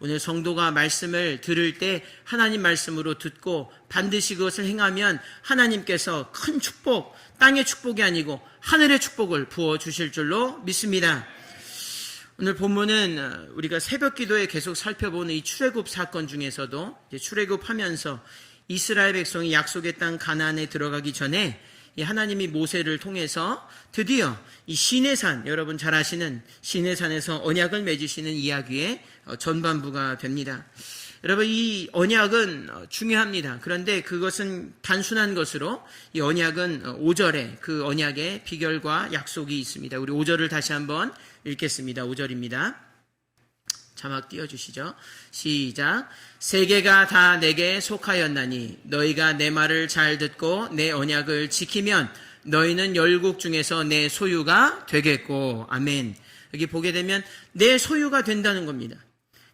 오늘 성도가 말씀을 들을 때 하나님 말씀으로 듣고 반드시 그것을 행하면 하나님께서 큰 축복, 땅의 축복이 아니고 하늘의 축복을 부어주실 줄로 믿습니다. 오늘 본문은 우리가 새벽 기도에 계속 살펴보는 이 출애굽 사건 중에서도 출애굽하면서 이스라엘 백성이 약속의 땅 가나안에 들어가기 전에 하나님이 모세를 통해서 드디어 이 시내산, 여러분 잘 아시는 시내산에서 언약을 맺으시는 이야기의 전반부가 됩니다. 여러분, 이 언약은 중요합니다. 그런데 그것은 단순한 것으로 이 언약은 5절에 그 언약의 비결과 약속이 있습니다. 우리 5절을 다시 한번 읽겠습니다. 5절입니다. 자막 띄워주시죠. 시작. 세계가 다 내게 속하였나니 너희가 내 말을 잘 듣고 내 언약을 지키면 너희는 열국 중에서 내 소유가 되겠고. 아멘. 여기 보게 되면 내 소유가 된다는 겁니다.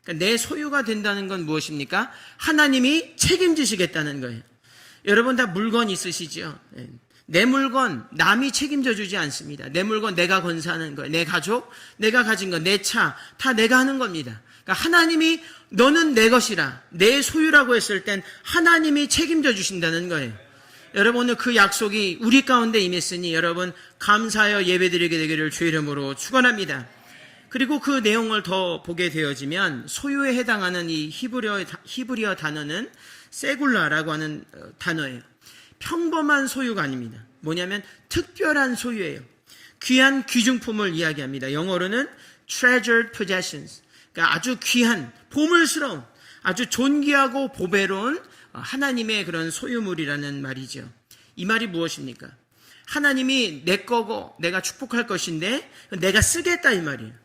그러니까 내 소유가 된다는 건 무엇입니까? 하나님이 책임지시겠다는 거예요. 여러분 다 물건 있으시죠? 내 물건 남이 책임져 주지 않습니다. 내 물건 내가 건사하는 거예요. 내 가족, 내가 가진 거, 내 차 다 내가 하는 겁니다. 그러니까 하나님이 너는 내 것이라, 내 소유라고 했을 땐 하나님이 책임져 주신다는 거예요. 여러분 오늘 그 약속이 우리 가운데 임했으니 여러분 감사하여 예배드리게 되기를 주의 이름으로 축원합니다. 그리고 그 내용을 더 보게 되어지면 소유에 해당하는 이 히브리어 단어는 세굴라라고 하는 단어예요. 평범한 소유가 아닙니다. 뭐냐면 특별한 소유예요. 귀한 귀중품을 이야기합니다. 영어로는 treasured possessions. 그러니까 아주 귀한, 보물스러운, 아주 존귀하고 보배로운 하나님의 그런 소유물이라는 말이죠. 이 말이 무엇입니까? 하나님이 내 거고 내가 축복할 것인데 내가 쓰겠다 이 말이에요.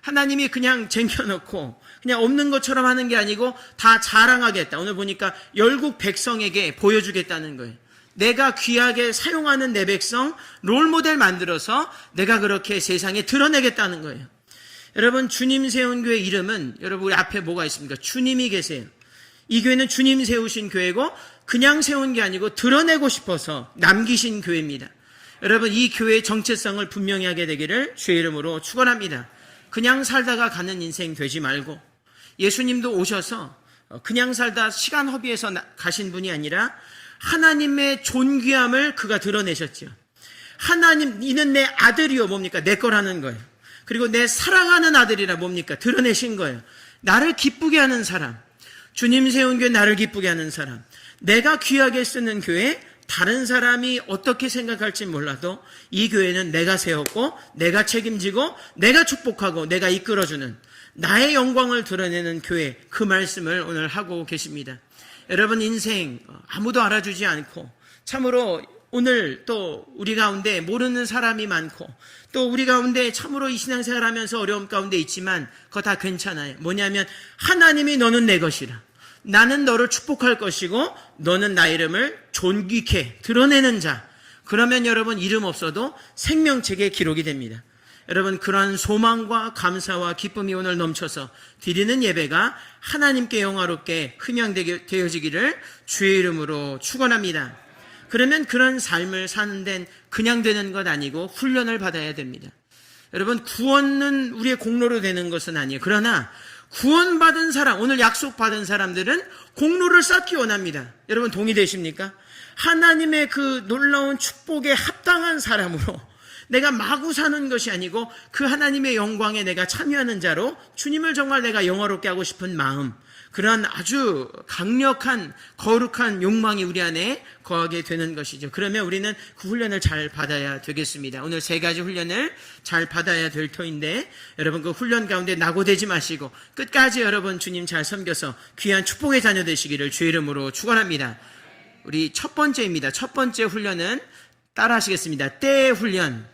하나님이 그냥 쟁여놓고 그냥 없는 것처럼 하는 게 아니고 다 자랑하겠다. 오늘 보니까 열국 백성에게 보여주겠다는 거예요. 내가 귀하게 사용하는 내 백성 롤모델 만들어서 내가 그렇게 세상에 드러내겠다는 거예요. 여러분 주님 세운 교회 이름은 여러분 우리 앞에 뭐가 있습니까? 주님이 계세요. 이 교회는 주님 세우신 교회고 그냥 세운 게 아니고 드러내고 싶어서 남기신 교회입니다. 여러분 이 교회의 정체성을 분명히 하게 되기를 주의 이름으로 축원합니다. 그냥 살다가 가는 인생 되지 말고 예수님도 오셔서 그냥 살다 시간 허비해서 가신 분이 아니라 하나님의 존귀함을 그가 드러내셨죠. 하나님 이는 내 아들이요 뭡니까? 내 거라는 거예요. 그리고 내 사랑하는 아들이라 뭡니까? 드러내신 거예요. 나를 기쁘게 하는 사람, 주님 세운 교회 나를 기쁘게 하는 사람, 내가 귀하게 쓰는 교회 다른 사람이 어떻게 생각할지 몰라도 이 교회는 내가 세웠고 내가 책임지고 내가 축복하고 내가 이끌어주는 나의 영광을 드러내는 교회, 그 말씀을 오늘 하고 계십니다. 여러분 인생 아무도 알아주지 않고 참으로 오늘 또 우리 가운데 모르는 사람이 많고 또 우리 가운데 참으로 이 신앙생활 하면서 어려움 가운데 있지만 그거 다 괜찮아요. 뭐냐면 하나님이 너는 내 것이라, 나는 너를 축복할 것이고 너는 나 이름을 존귀케 드러내는 자. 그러면 여러분 이름 없어도 생명책에 기록이 됩니다. 여러분 그런 소망과 감사와 기쁨이 오늘 넘쳐서 드리는 예배가 하나님께 영화롭게 흠양되어지기를 주의 이름으로 축원합니다. 그러면 그런 삶을 사는 데는 그냥 되는 것 아니고 훈련을 받아야 됩니다. 여러분 구원은 우리의 공로로 되는 것은 아니에요. 그러나 구원받은 사람, 오늘 약속받은 사람들은 공로를 쌓기 원합니다. 여러분 동의되십니까? 하나님의 그 놀라운 축복에 합당한 사람으로 내가 마구 사는 것이 아니고 그 하나님의 영광에 내가 참여하는 자로 주님을 정말 내가 영화롭게 하고 싶은 마음, 그런 아주 강력한 거룩한 욕망이 우리 안에 거하게 되는 것이죠. 그러면 우리는 그 훈련을 잘 받아야 되겠습니다. 오늘 3가지 훈련을 잘 받아야 될 터인데 여러분 그 훈련 가운데 낙오되지 마시고 끝까지 여러분 주님 잘 섬겨서 귀한 축복의 자녀 되시기를 주의 이름으로 축원합니다. 우리 첫 번째입니다. 첫 번째 훈련은 따라 하시겠습니다. 때의 훈련.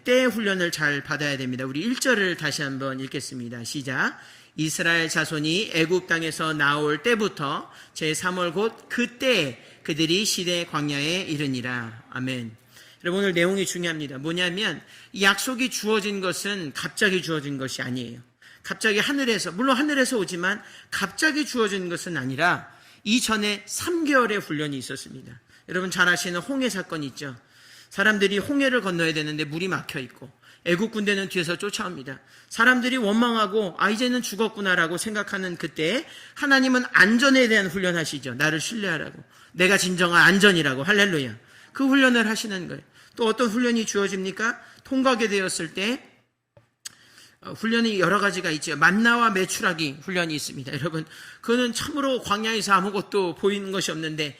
때의 훈련을 잘 받아야 됩니다. 우리 1절을 다시 한번 읽겠습니다. 시작. 이스라엘 자손이 애굽 땅에서 나올 때부터 제3월 곧 그때 그들이 시내 광야에 이르니라. 아멘. 여러분 오늘 내용이 중요합니다. 뭐냐면 이 약속이 주어진 것은 갑자기 주어진 것이 아니에요. 갑자기 하늘에서, 물론 하늘에서 오지만 갑자기 주어진 것은 아니라 이전에 3개월의 훈련이 있었습니다. 여러분 잘 아시는 홍해 사건 있죠. 사람들이 홍해를 건너야 되는데 물이 막혀 있고 애국 군대는 뒤에서 쫓아옵니다. 사람들이 원망하고 이제는 죽었구나라고 생각하는 그때 하나님은 안전에 대한 훈련하시죠. 나를 신뢰하라고. 내가 진정한 안전이라고. 할렐루야. 그 훈련을 하시는 거예요. 또 어떤 훈련이 주어집니까? 통과하게 되었을 때 훈련이 여러 가지가 있죠. 만나와 메추라기 훈련이 있습니다. 여러분, 그거는 참으로 광야에서 아무것도 보이는 것이 없는데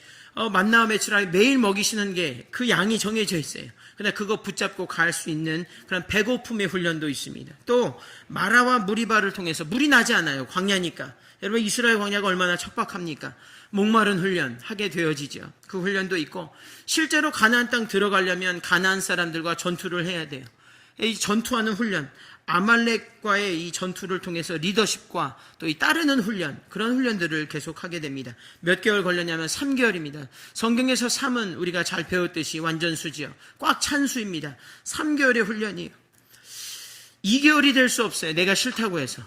만나와 메추라기 매일 먹이시는 게 그 양이 정해져 있어요. 그러나 그거 붙잡고 갈 수 있는 그런 배고픔의 훈련도 있습니다. 또 마라와 무리바를 통해서 물이 나지 않아요. 광야니까. 여러분, 이스라엘 광야가 얼마나 척박합니까? 목마른 훈련 하게 되어지죠. 그 훈련도 있고 실제로 가나안 땅 들어가려면 가나안 사람들과 전투를 해야 돼요. 이 전투하는 훈련, 아말렉과의 이 전투를 통해서 리더십과 또 이 따르는 훈련, 그런 훈련들을 계속하게 됩니다. 몇 개월 걸렸냐면 3개월입니다. 성경에서 3은 우리가 잘 배웠듯이 완전수지요. 꽉 찬 수입니다. 3개월의 훈련이에요. 2개월이 될 수 없어요. 내가 싫다고 해서.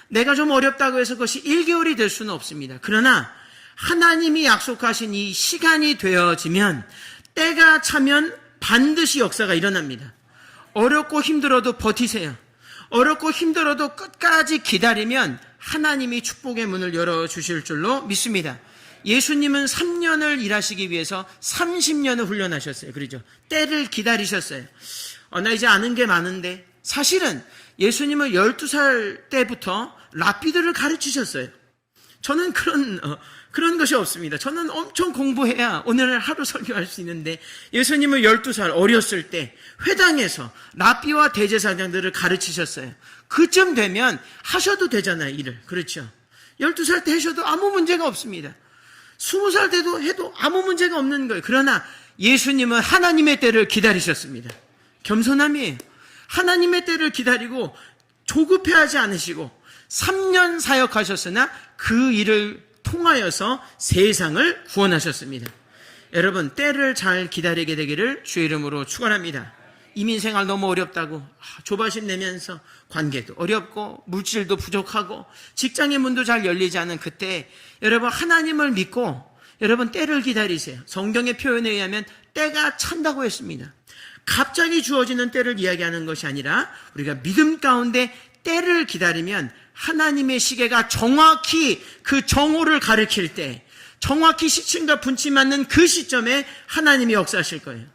내가 좀 어렵다고 해서 그것이 1개월이 될 수는 없습니다. 그러나 하나님이 약속하신 이 시간이 되어지면, 때가 차면 반드시 역사가 일어납니다. 어렵고 힘들어도 버티세요. 어렵고 힘들어도 끝까지 기다리면 하나님이 축복의 문을 열어주실 줄로 믿습니다. 예수님은 3년을 일하시기 위해서 30년을 훈련하셨어요. 그러죠? 때를 기다리셨어요. 나 이제 아는 게 많은데, 사실은 예수님은 12살 때부터 랍비들을 가르치셨어요. 저는 그런 것이 없습니다. 저는 엄청 공부해야 오늘 하루 설교할 수 있는데, 예수님은 12살 어렸을 때 회당에서 랍비와 대제사장들을 가르치셨어요. 그쯤 되면 하셔도 되잖아요, 일을. 그렇죠? 12살 때 하셔도 아무 문제가 없습니다. 20살 때도 해도 아무 문제가 없는 거예요. 그러나 예수님은 하나님의 때를 기다리셨습니다. 겸손함이에요. 하나님의 때를 기다리고 조급해하지 않으시고 3년 사역하셨으나 그 일을 통하여서 세상을 구원하셨습니다. 여러분, 때를 잘 기다리게 되기를 주의 이름으로 축원합니다. 이민생활 너무 어렵다고 조바심 내면서 관계도 어렵고 물질도 부족하고 직장의 문도 잘 열리지 않은 그때, 여러분 하나님을 믿고 여러분 때를 기다리세요. 성경의 표현에 의하면 때가 찬다고 했습니다. 갑자기 주어지는 때를 이야기하는 것이 아니라 우리가 믿음 가운데 때를 기다리면 하나님의 시계가 정확히 그 정오를 가리킬 때, 정확히 시침과 분침 맞는 그 시점에 하나님이 역사하실 거예요.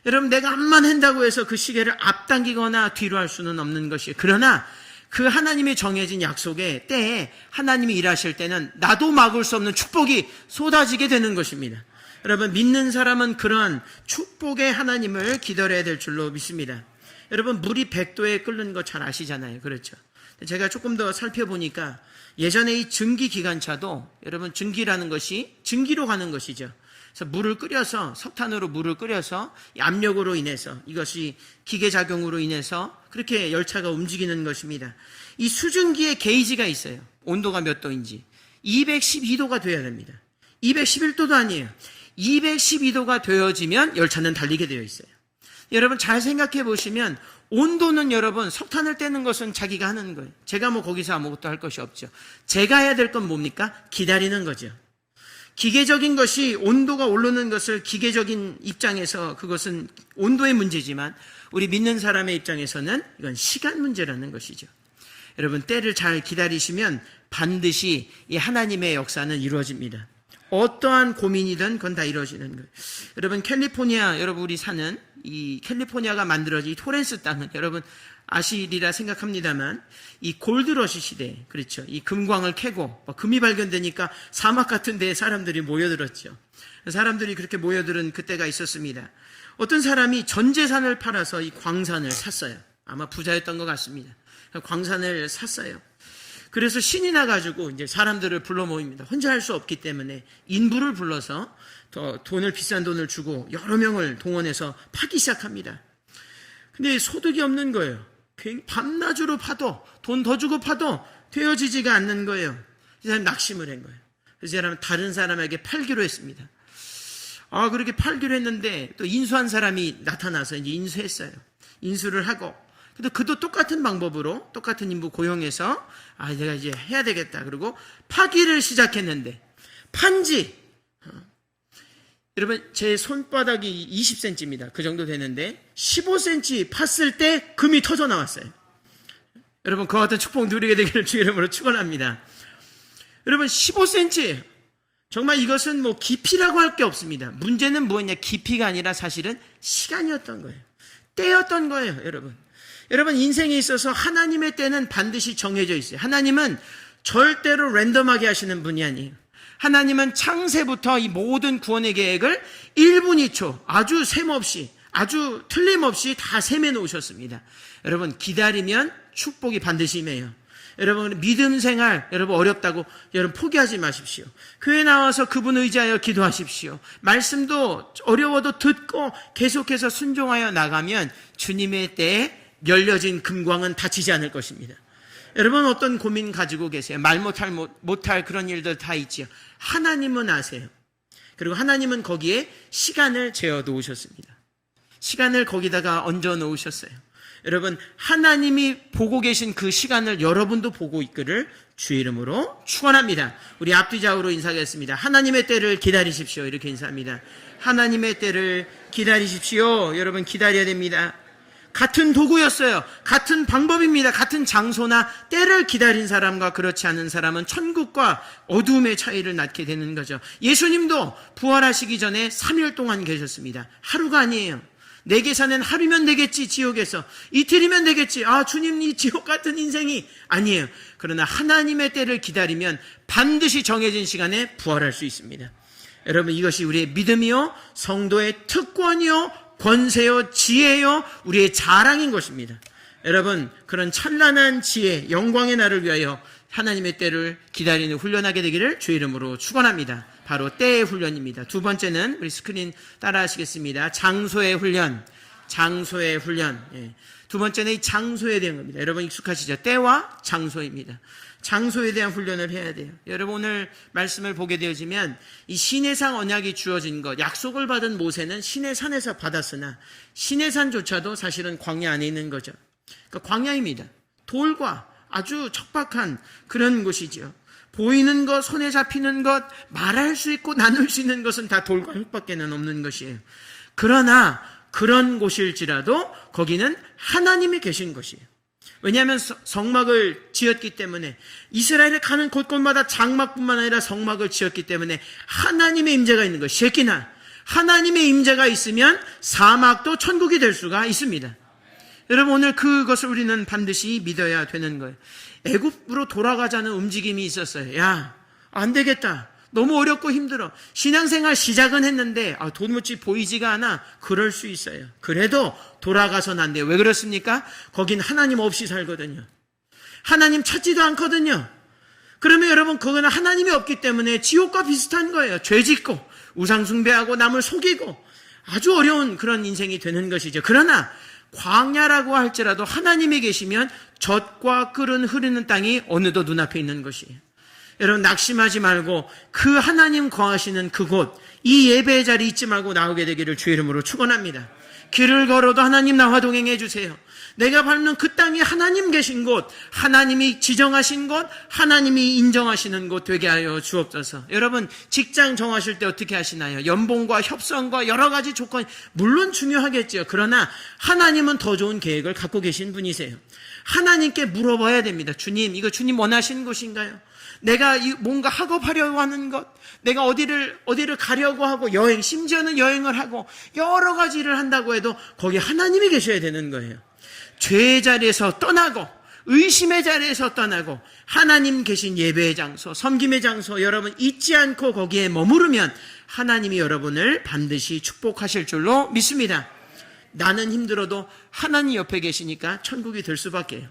여러분, 내가 암만 한다고 해서 그 시계를 앞당기거나 뒤로 할 수는 없는 것이에요. 그러나 그 하나님이 정해진 약속의 때에 하나님이 일하실 때는 나도 막을 수 없는 축복이 쏟아지게 되는 것입니다. 여러분, 믿는 사람은 그런 축복의 하나님을 기다려야 될 줄로 믿습니다. 여러분, 물이 100도에 끓는 거 잘 아시잖아요. 그렇죠? 제가 조금 더 살펴보니까 예전에 이 증기 기관차도, 여러분 증기라는 것이 증기로 가는 것이죠. 그래서 물을 끓여서, 석탄으로 물을 끓여서 압력으로 인해서, 이것이 기계작용으로 인해서 그렇게 열차가 움직이는 것입니다. 이 수증기의 게이지가 있어요. 온도가 몇 도인지 212도가 돼야 됩니다. 211도도 아니에요. 212도가 되어지면 열차는 달리게 되어 있어요. 여러분 잘 생각해 보시면 온도는, 여러분 석탄을 떼는 것은 자기가 하는 거예요. 제가 거기서 아무것도 할 것이 없죠. 제가 해야 될 건 뭡니까? 기다리는 거죠. 기계적인 것이, 온도가 오르는 것을 기계적인 입장에서 그것은 온도의 문제지만 우리 믿는 사람의 입장에서는 이건 시간 문제라는 것이죠. 여러분, 때를 잘 기다리시면 반드시 이 하나님의 역사는 이루어집니다. 어떠한 고민이든 그건 다 이루어지는 거예요. 여러분, 캘리포니아, 여러분 우리 사는 이 캘리포니아가 만들어진 이 토렌스 땅은 여러분 아시리라 생각합니다만, 이 골드러시 시대, 그렇죠, 이 금광을 캐고 금이 발견되니까 사막 같은 데에 사람들이 모여들었죠. 사람들이 그렇게 모여들은 그때가 있었습니다. 어떤 사람이 전 재산을 팔아서 이 광산을 샀어요. 아마 부자였던 것 같습니다. 광산을 샀어요. 그래서 신이 나가지고 이제 사람들을 불러 모입니다. 혼자 할 수 없기 때문에 인부를 불러서 더 비싼 돈을 주고 여러 명을 동원해서 파기 시작합니다. 근데 소득이 없는 거예요. 밤낮으로 파도, 돈 더 주고 파도 되어지지가 않는 거예요. 이 사람 낙심을 한 거예요. 그래서 이 사람은 다른 사람에게 팔기로 했습니다. 그렇게 팔기로 했는데 또 인수한 사람이 나타나서 이제 인수했어요. 인수를 하고, 근데 그도 똑같은 방법으로 똑같은 인부 고용해서 내가 이제 해야 되겠다. 그리고 파기를 시작했는데 판지 여러분 제 손바닥이 20cm입니다. 그 정도 되는데 15cm 팠을 때 금이 터져 나왔어요. 여러분 그와 같은 축복 누리게 되기를 주 이름으로 축원합니다. 여러분 15cm 정말 이것은 뭐 깊이라고 할 게 없습니다. 문제는 뭐였냐, 깊이가 아니라 사실은 시간이었던 거예요. 때였던 거예요. 여러분 인생에 있어서 하나님의 때는 반드시 정해져 있어요. 하나님은 절대로 랜덤하게 하시는 분이 아니에요. 하나님은 창세부터 이 모든 구원의 계획을 1분 2초 아주 셈없이 아주 틀림없이 다 셈해 놓으셨습니다. 여러분 기다리면 축복이 반드시 임해요. 여러분 믿음 생활 여러분 어렵다고 여러분 포기하지 마십시오. 교회 나와서 그분 의지하여 기도하십시오. 말씀도 어려워도 듣고 계속해서 순종하여 나가면 주님의 때에 열려진 금광은 닫히지 않을 것입니다. 여러분 어떤 고민 가지고 계세요? 말 못할 그런 일들 다 있지요. 하나님은 아세요. 그리고 하나님은 거기에 시간을 재어 놓으셨습니다. 시간을 거기다가 얹어 놓으셨어요. 여러분 하나님이 보고 계신 그 시간을 여러분도 보고 있기를 주의 이름으로 축원합니다. 우리 앞뒤 좌우로 인사하겠습니다. 하나님의 때를 기다리십시오. 이렇게 인사합니다. 하나님의 때를 기다리십시오. 여러분 기다려야 됩니다. 같은 도구였어요. 같은 방법입니다. 같은 장소나 때를 기다린 사람과 그렇지 않은 사람은 천국과 어두움의 차이를 낳게 되는 거죠. 예수님도 부활하시기 전에 3일 동안 계셨습니다. 하루가 아니에요. 내 계산은 하루면 되겠지, 지옥에서. 이틀이면 되겠지. 아, 주님 이 지옥 같은 인생이 아니에요. 그러나 하나님의 때를 기다리면 반드시 정해진 시간에 부활할 수 있습니다. 여러분 이것이 우리의 믿음이요, 성도의 특권이요, 권세요, 지혜요, 우리의 자랑인 것입니다. 여러분 그런 찬란한 지혜, 영광의 날을 위하여 하나님의 때를 기다리는 훈련하게 되기를 주의 이름으로 축원합니다. 바로 때의 훈련입니다. 두 번째는 우리 스크린 따라 하시겠습니다. 장소의 훈련. 장소의 훈련. 예. 두 번째는 이 장소에 대한 겁니다. 여러분 익숙하시죠? 때와 장소입니다. 장소에 대한 훈련을 해야 돼요. 여러분 오늘 말씀을 보게 되어지면 이 시내산 언약이 주어진 것, 약속을 받은 모세는 시내산에서 받았으나 시내산조차도 사실은 광야 안에 있는 거죠. 그러니까 광야입니다. 돌과 아주 척박한 그런 곳이죠. 보이는 것, 손에 잡히는 것, 말할 수 있고 나눌 수 있는 것은 다 돌과 흙밖에는 없는 것이에요. 그러나 그런 곳일지라도 거기는 하나님이 계신 것이에요. 왜냐하면 성막을 지었기 때문에, 이스라엘에 가는 곳곳마다 장막뿐만 아니라 성막을 지었기 때문에 하나님의 임재가 있는 것이, 쉐키나 하나님의 임재가 있으면 사막도 천국이 될 수가 있습니다. 여러분 오늘 그것을 우리는 반드시 믿어야 되는 거예요. 애굽으로 돌아가자는 움직임이 있었어요. 야, 안 되겠다. 너무 어렵고 힘들어. 신앙생활 시작은 했는데 도무지 보이지가 않아. 그럴 수 있어요. 그래도 돌아가서는 안 돼요. 왜 그렇습니까? 거긴 하나님 없이 살거든요. 하나님 찾지도 않거든요. 그러면 여러분 그거는 하나님이 없기 때문에 지옥과 비슷한 거예요. 죄 짓고 우상 숭배하고 남을 속이고 아주 어려운 그런 인생이 되는 것이죠. 그러나 광야라고 할지라도 하나님이 계시면 젖과 끓은 흐르는 땅이 어느덧 눈앞에 있는 것이에요. 여러분 낙심하지 말고 그 하나님 거하시는 그곳, 이 예배의 자리 잊지 말고 나오게 되기를 주의 이름으로 축원합니다. 길을 걸어도 하나님 나와 동행해 주세요. 내가 밟는 그 땅이 하나님 계신 곳, 하나님이 지정하신 곳, 하나님이 인정하시는 곳 되게 하여 주옵소서. 여러분 직장 정하실 때 어떻게 하시나요? 연봉과 협상과 여러 가지 조건 물론 중요하겠죠. 그러나 하나님은 더 좋은 계획을 갖고 계신 분이세요. 하나님께 물어봐야 됩니다. 주님, 이거 주님 원하시는 것인가요? 내가 뭔가 학업하려고 하는 것, 내가 어디를 가려고 하고 여행, 심지어는 여행을 하고 여러 가지 일을 한다고 해도 거기 하나님이 계셔야 되는 거예요. 죄의 자리에서 떠나고 의심의 자리에서 떠나고 하나님 계신 예배의 장소, 섬김의 장소 여러분 잊지 않고 거기에 머무르면 하나님이 여러분을 반드시 축복하실 줄로 믿습니다. 나는 힘들어도 하나님 옆에 계시니까 천국이 될 수밖에요.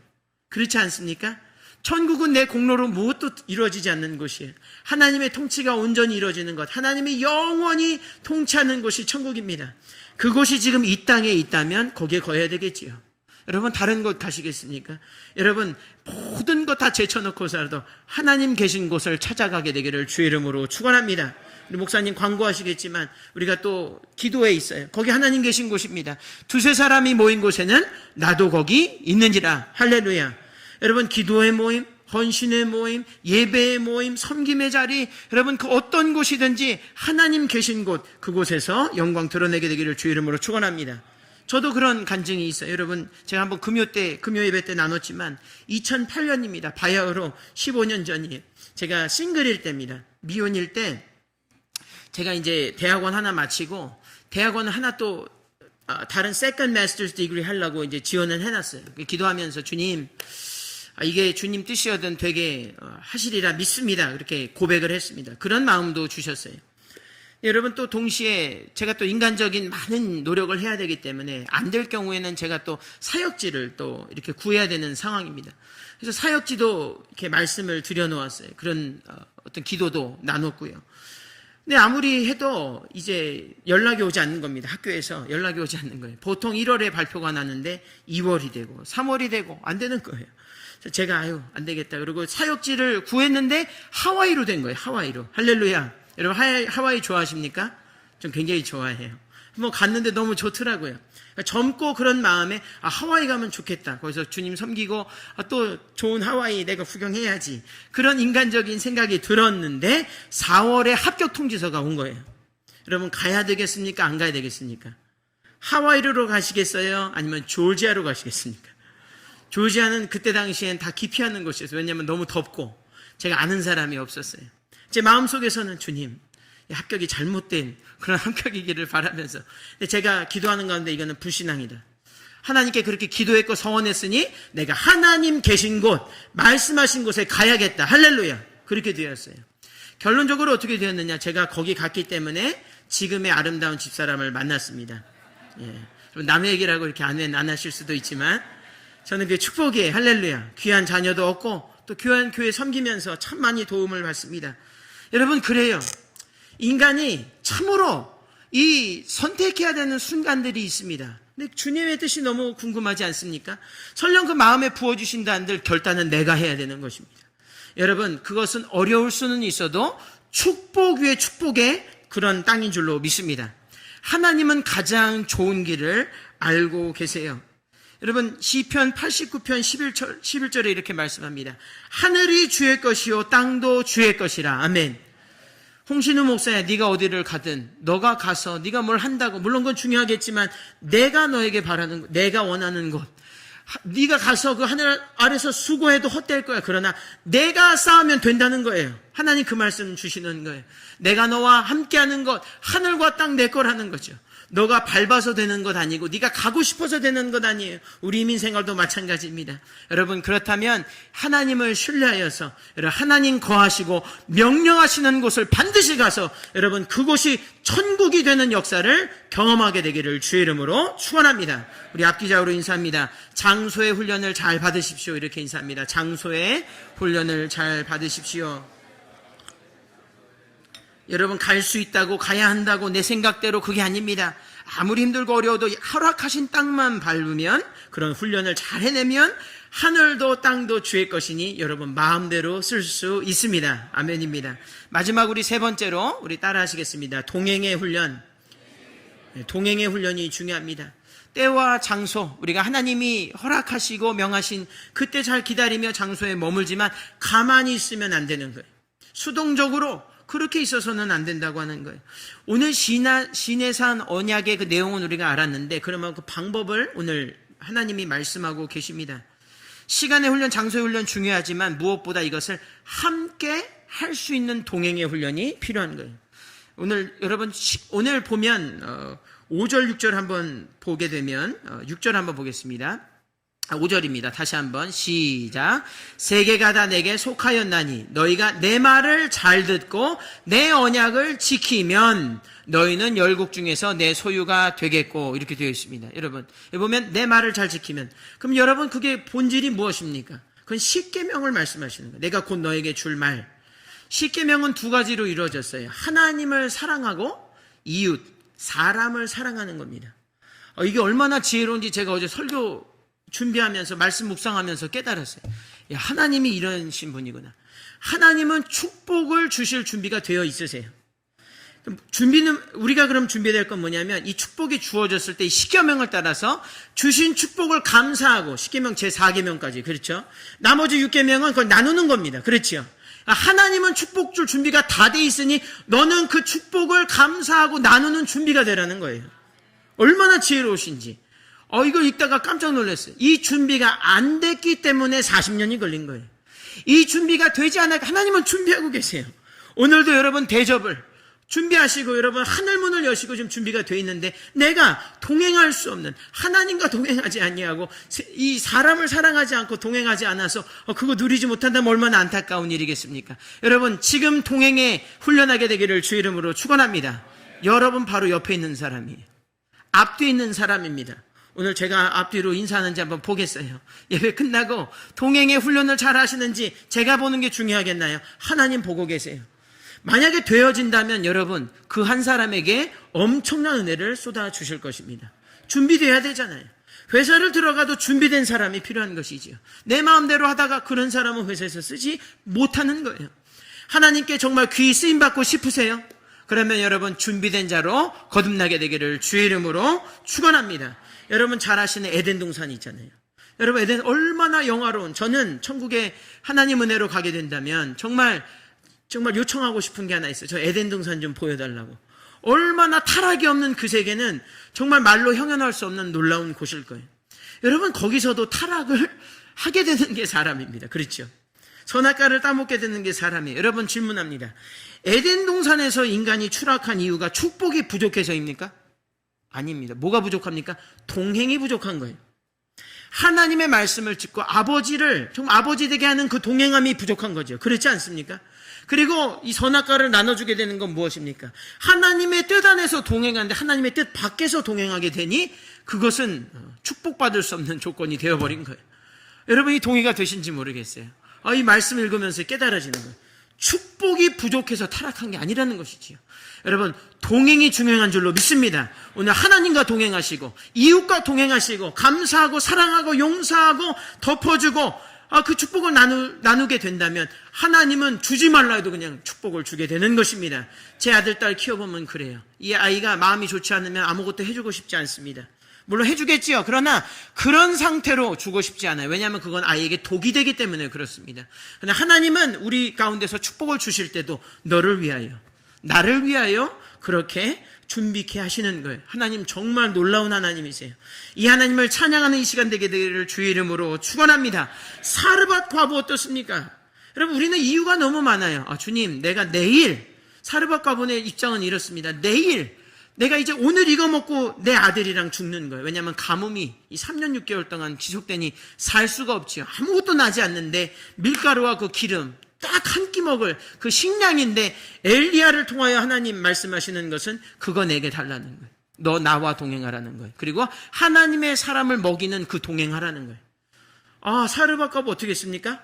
그렇지 않습니까? 천국은 내 공로로 무엇도 이루어지지 않는 곳이에요. 하나님의 통치가 온전히 이루어지는 것, 하나님이 영원히 통치하는 곳이 천국입니다. 그곳이 지금 이 땅에 있다면 거기에 거해야 되겠지요. 여러분 다른 곳 가시겠습니까? 여러분 모든 것 다 제쳐놓고서라도 하나님 계신 곳을 찾아가게 되기를 주의 이름으로 축원합니다. 우리 목사님 광고하시겠지만 우리가 또 기도에 있어요. 거기 하나님 계신 곳입니다. 두세 사람이 모인 곳에는 나도 거기 있는지라. 할렐루야. 여러분 기도의 모임, 헌신의 모임, 예배의 모임, 섬김의 자리, 여러분 그 어떤 곳이든지 하나님 계신 곳, 그곳에서 영광 드러내게 되기를 주 이름으로 축원합니다. 저도 그런 간증이 있어요. 여러분, 제가 한번 금요 예배 때 나눴지만 2008년입니다. 바야흐로 15년 전이에요. 제가 싱글일 때입니다. 미혼일 때 제가 이제 대학원 하나 마치고 대학원 하나 또 다른 세컨드 마스터스 디그리 하려고 이제 지원을 해놨어요. 기도하면서 주님, 이게 주님 뜻이거든 되게 하시리라 믿습니다. 그렇게 고백을 했습니다. 그런 마음도 주셨어요. 여러분 또 동시에 제가 또 인간적인 많은 노력을 해야 되기 때문에 안 될 경우에는 제가 또 사역지를 또 이렇게 구해야 되는 상황입니다. 그래서 사역지도 이렇게 말씀을 드려놓았어요. 그런 어떤 기도도 나눴고요. 근데 아무리 해도 이제 연락이 오지 않는 겁니다. 학교에서 연락이 오지 않는 거예요. 보통 1월에 발표가 나는데 2월이 되고 3월이 되고 안 되는 거예요. 그래서 제가 안 되겠다. 그리고 사역지를 구했는데 하와이로 된 거예요. 하와이로. 할렐루야. 여러분 하와이 좋아하십니까? 좀 굉장히 좋아해요. 한번 갔는데 너무 좋더라고요. 그러니까 젊고 그런 마음에 하와이 가면 좋겠다. 거기서 주님 섬기고 또 좋은 하와이 내가 구경해야지. 그런 인간적인 생각이 들었는데 4월에 합격 통지서가 온 거예요. 여러분 가야 되겠습니까? 안 가야 되겠습니까? 하와이로 가시겠어요? 아니면 조지아로 가시겠습니까? 조지아는 그때 당시엔 다 기피하는 곳이었어요. 왜냐하면 너무 덥고 제가 아는 사람이 없었어요. 제 마음속에서는 주님, 합격이 잘못된 그런 합격이기를 바라면서 제가 기도하는 가운데 이거는 불신앙이다. 하나님께 그렇게 기도했고 서원했으니 내가 하나님 계신 곳, 말씀하신 곳에 가야겠다. 할렐루야. 그렇게 되었어요. 결론적으로 어떻게 되었느냐. 제가 거기 갔기 때문에 지금의 아름다운 집사람을 만났습니다. 남의 얘기라고 이렇게 안 하실 수도 있지만 저는 그게 축복이에요. 할렐루야. 귀한 자녀도 얻고 또 귀한 교회 섬기면서 참 많이 도움을 받습니다. 여러분 그래요. 인간이 참으로 이 선택해야 되는 순간들이 있습니다. 근데 주님의 뜻이 너무 궁금하지 않습니까? 설령 그 마음에 부어주신다 한들 결단은 내가 해야 되는 것입니다. 여러분 그것은 어려울 수는 있어도 축복 위에 축복의 그런 땅인 줄로 믿습니다. 하나님은 가장 좋은 길을 알고 계세요. 여러분 시편 89편 11절에 이렇게 말씀합니다. 하늘이 주의 것이요 땅도 주의 것이라. 아멘. 홍신우 목사야, 네가 어디를 가든 너가 가서 네가 뭘 한다고, 물론 그건 중요하겠지만 내가 너에게 바라는 것, 내가 원하는 것, 네가 가서 그 하늘 아래서 수고해도 헛될 거야. 그러나 내가 쌓으면 된다는 거예요. 하나님 그 말씀 주시는 거예요. 내가 너와 함께하는 것, 하늘과 땅 내 거라는 거죠. 너가 밟아서 되는 것 아니고 네가 가고 싶어서 되는 것 아니에요. 우리 이민 생활도 마찬가지입니다. 여러분 그렇다면 하나님을 신뢰하여서 하나님 거하시고 명령하시는 곳을 반드시 가서 여러분 그곳이 천국이 되는 역사를 경험하게 되기를 주의 이름으로 축원합니다. 우리 앞기자로 인사합니다. 장소의 훈련을 잘 받으십시오. 이렇게 인사합니다. 장소의 훈련을 잘 받으십시오. 여러분 갈 수 있다고 가야 한다고 내 생각대로 그게 아닙니다. 아무리 힘들고 어려워도 허락하신 땅만 밟으면, 그런 훈련을 잘 해내면 하늘도 땅도 주의 것이니 여러분 마음대로 쓸 수 있습니다. 아멘입니다. 마지막 우리 세 번째로 우리 따라 하시겠습니다. 동행의 훈련. 동행의 훈련이 중요합니다. 때와 장소, 우리가 하나님이 허락하시고 명하신 그때 잘 기다리며 장소에 머물지만 가만히 있으면 안 되는 거예요. 수동적으로 그렇게 있어서는 안 된다고 하는 거예요. 오늘 시내산 언약의 그 내용은 우리가 알았는데 그러면 그 방법을 오늘 하나님이 말씀하고 계십니다. 시간의 훈련, 장소의 훈련 중요하지만 무엇보다 이것을 함께 할 수 있는 동행의 훈련이 필요한 거예요. 오늘 여러분 오늘 보면 5절 6절 한번 보게 되면 6절 한번 보겠습니다. 5절입니다. 다시 한번 시작. 세계가 다 내게 속하였나니 너희가 내 말을 잘 듣고 내 언약을 지키면 너희는 열국 중에서 내 소유가 되겠고, 이렇게 되어 있습니다. 여러분 보면 내 말을 잘 지키면, 그럼 여러분 그게 본질이 무엇입니까? 그건 십계명을 말씀하시는 거예요. 내가 곧 너에게 줄 말. 십계명은 두 가지로 이루어졌어요. 하나님을 사랑하고 이웃, 사람을 사랑하는 겁니다. 이게 얼마나 지혜로운지 제가 어제 설교 준비하면서 말씀 묵상하면서 깨달았어요. 하나님이 이러신 분이구나. 하나님은 축복을 주실 준비가 되어 있으세요. 우리가 그럼 준비될 건 뭐냐면 이 축복이 주어졌을 때 이 십계명을 따라서 주신 축복을 감사하고 십계명 제4계명까지 그렇죠. 나머지 6계명은 그걸 나누는 겁니다. 그렇죠. 하나님은 축복 줄 준비가 다 돼 있으니 너는 그 축복을 감사하고 나누는 준비가 되라는 거예요. 얼마나 지혜로우신지. 이걸 읽다가 깜짝 놀랐어요. 이 준비가 안 됐기 때문에 40년이 걸린 거예요. 이 준비가 되지 않아서 하나님은 준비하고 계세요. 오늘도 여러분 대접을 준비하시고 여러분 하늘문을 여시고 지금 준비가 돼 있는데 내가 동행할 수 없는 하나님과 동행하지 아니하고 이 사람을 사랑하지 않고 동행하지 않아서 그거 누리지 못한다면 얼마나 안타까운 일이겠습니까? 여러분 지금 동행에 훈련하게 되기를 주 이름으로 축원합니다. 여러분 바로 옆에 있는 사람이에요. 앞뒤에 있는 사람입니다. 오늘 제가 앞뒤로 인사하는지 한번 보겠어요. 예배 끝나고 동행의 훈련을 잘 하시는지 제가 보는 게 중요하겠나요? 하나님 보고 계세요. 만약에 되어진다면 여러분 그 한 사람에게 엄청난 은혜를 쏟아주실 것입니다. 준비돼야 되잖아요. 회사를 들어가도 준비된 사람이 필요한 것이지요. 내 마음대로 하다가 그런 사람은 회사에서 쓰지 못하는 거예요. 하나님께 정말 귀히 쓰임받고 싶으세요? 그러면 여러분 준비된 자로 거듭나게 되기를 주의 이름으로 축원합니다. 여러분 잘 아시는 에덴 동산이 있잖아요. 여러분 에덴 얼마나 영화로운, 저는 천국에 하나님 은혜로 가게 된다면 정말 요청하고 싶은 게 하나 있어요. 저 에덴 동산 좀 보여달라고. 얼마나 타락이 없는 그 세계는 정말 말로 형용할 수 없는 놀라운 곳일 거예요. 여러분 거기서도 타락을 하게 되는 게 사람입니다. 그렇죠? 선악과를 따먹게 되는 게 사람이에요. 여러분 질문합니다. 에덴 동산에서 인간이 추락한 이유가 축복이 부족해서입니까? 아닙니다. 뭐가 부족합니까? 동행이 부족한 거예요. 하나님의 말씀을 듣고 아버지를 정말 아버지 되게 하는 그 동행함이 부족한 거죠. 그렇지 않습니까? 그리고 이 선악과를 나눠주게 되는 건 무엇입니까? 하나님의 뜻 안에서 동행하는데 하나님의 뜻 밖에서 동행하게 되니 그것은 축복받을 수 없는 조건이 되어버린 거예요. 여러분이 동의가 되신지 모르겠어요. 이 말씀 읽으면서 깨달아지는 거예요. 축복이 부족해서 타락한 게 아니라는 것이지요. 여러분 동행이 중요한 줄로 믿습니다. 오늘 하나님과 동행하시고 이웃과 동행하시고 감사하고 사랑하고 용서하고 덮어주고 그 축복을 나누게 된다면 하나님은 주지 말라 해도 그냥 축복을 주게 되는 것입니다. 제 아들, 딸 키워보면 그래요. 이 아이가 마음이 좋지 않으면 아무것도 해주고 싶지 않습니다. 물론 해주겠지요. 그러나 그런 상태로 주고 싶지 않아요. 왜냐하면 그건 아이에게 독이 되기 때문에 그렇습니다. 그러나 하나님은 우리 가운데서 축복을 주실 때도 너를 위하여, 나를 위하여 그렇게 준비케 하시는 거예요. 하나님 정말 놀라운 하나님이세요. 이 하나님을 찬양하는 이 시간 되게 되기를 주의 이름으로 축원합니다. 사르밧 과부 어떻습니까? 여러분 우리는 이유가 너무 많아요. 주님 내가 내일, 사르밧 과부의 입장은 이렇습니다. 내일 내가 이제 오늘 이거 먹고 내 아들이랑 죽는 거예요. 왜냐하면 가뭄이 이 3년 6개월 동안 지속되니 살 수가 없지요. 아무것도 나지 않는데 밀가루와 그 기름 딱 한 끼 먹을 그 식량인데 엘리야를 통하여 하나님 말씀하시는 것은 그거 내게 달라는 거예요. 너 나와 동행하라는 거예요. 그리고 하나님의 사람을 먹이는 그 동행하라는 거예요. 사르밧 과부 어떻게 했습니까?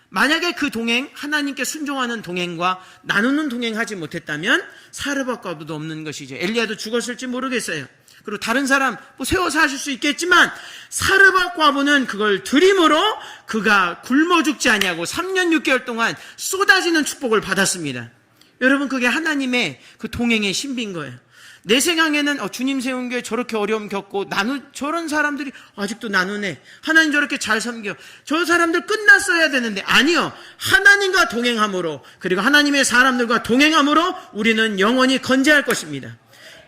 만약에 그 동행, 하나님께 순종하는 동행과 나누는 동행하지 못했다면 사르밧 과부도 없는 것이죠. 엘리야도 죽었을지 모르겠어요. 그리고 다른 사람 세워서 하실 수 있겠지만 사르밧 과부는 그걸 드림으로 그가 굶어 죽지 아니하고 3년 6개월 동안 쏟아지는 축복을 받았습니다. 여러분 그게 하나님의 그 동행의 신비인 거예요. 내 생각에는 주님 세운 교회 저렇게 어려움 겪고 저런 사람들이 아직도 나누네. 하나님 저렇게 잘 섬겨. 저 사람들 끝났어야 되는데 아니요. 하나님과 동행함으로 그리고 하나님의 사람들과 동행함으로 우리는 영원히 건재할 것입니다.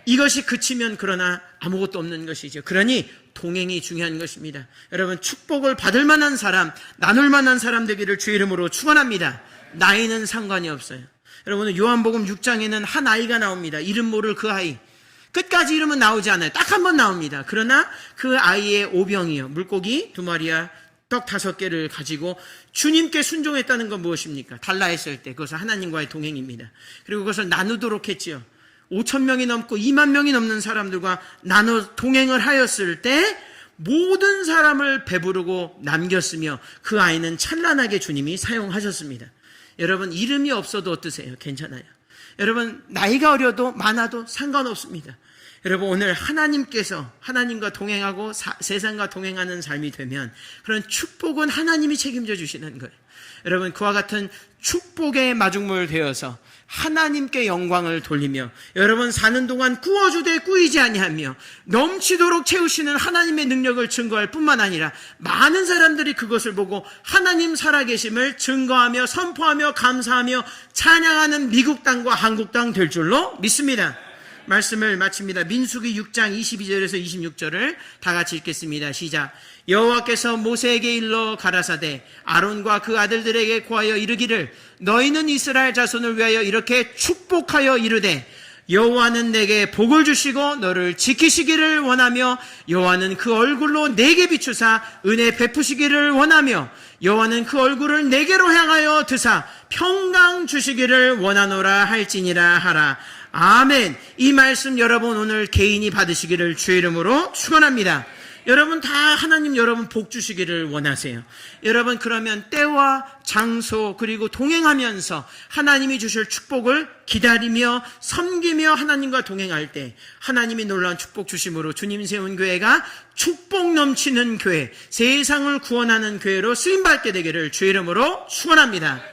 이것이 그치면 그러나 아무것도 없는 것이죠. 그러니 동행이 중요한 것입니다. 여러분 축복을 받을 만한 사람, 나눌 만한 사람 되기를 주의 이름으로 축원합니다. 나이는 상관이 없어요. 여러분 요한복음 6장에는 한 아이가 나옵니다. 이름 모를 그 아이. 끝까지 이름은 나오지 않아요. 딱 한 번 나옵니다. 그러나 그 아이의 오병이요. 물고기 2마리와 떡 5개를 가지고 주님께 순종했다는 건 무엇입니까? 달라 했을 때 그것은 하나님과의 동행입니다. 그리고 그것을 나누도록 했지요. 5,000명이 넘고 2만 명이 넘는 사람들과 나눠 동행을 하였을 때 모든 사람을 배부르고 남겼으며 그 아이는 찬란하게 주님이 사용하셨습니다. 여러분 이름이 없어도 어떠세요? 괜찮아요. 여러분 나이가 어려도 많아도 상관없습니다. 여러분, 오늘 하나님과 동행하고 세상과 동행하는 삶이 되면 그런 축복은 하나님이 책임져 주시는 거예요. 여러분, 그와 같은 축복의 마중물 되어서 하나님께 영광을 돌리며 여러분 사는 동안 구워주되 꾸이지 아니하며 넘치도록 채우시는 하나님의 능력을 증거할 뿐만 아니라 많은 사람들이 그것을 보고 하나님 살아계심을 증거하며 선포하며 감사하며 찬양하는 미국 땅과 한국 땅 될 줄로 믿습니다. 말씀을 마칩니다. 민수기 6장 22절에서 26절을 다 같이 읽겠습니다. 시작. 여호와께서 모세에게 일러 가라사대 아론과 그 아들들에게 고하여 이르기를 너희는 이스라엘 자손을 위하여 이렇게 축복하여 이르되 여호와는 내게 복을 주시고 너를 지키시기를 원하며 여호와는 그 얼굴로 내게 비추사 은혜 베푸시기를 원하며 여호와는 그 얼굴을 내게로 향하여 드사 평강 주시기를 원하노라 할지니라 하라. 아멘. 이 말씀 여러분 오늘 개인이 받으시기를 주의 이름으로 축원합니다. 여러분 다 하나님 여러분 복 주시기를 원하세요. 여러분 그러면 때와 장소 그리고 동행하면서 하나님이 주실 축복을 기다리며 섬기며 하나님과 동행할 때 하나님이 놀라운 축복 주심으로 주님 세운 교회가 축복 넘치는 교회, 세상을 구원하는 교회로 쓰임받게 되기를 주의 이름으로 축원합니다.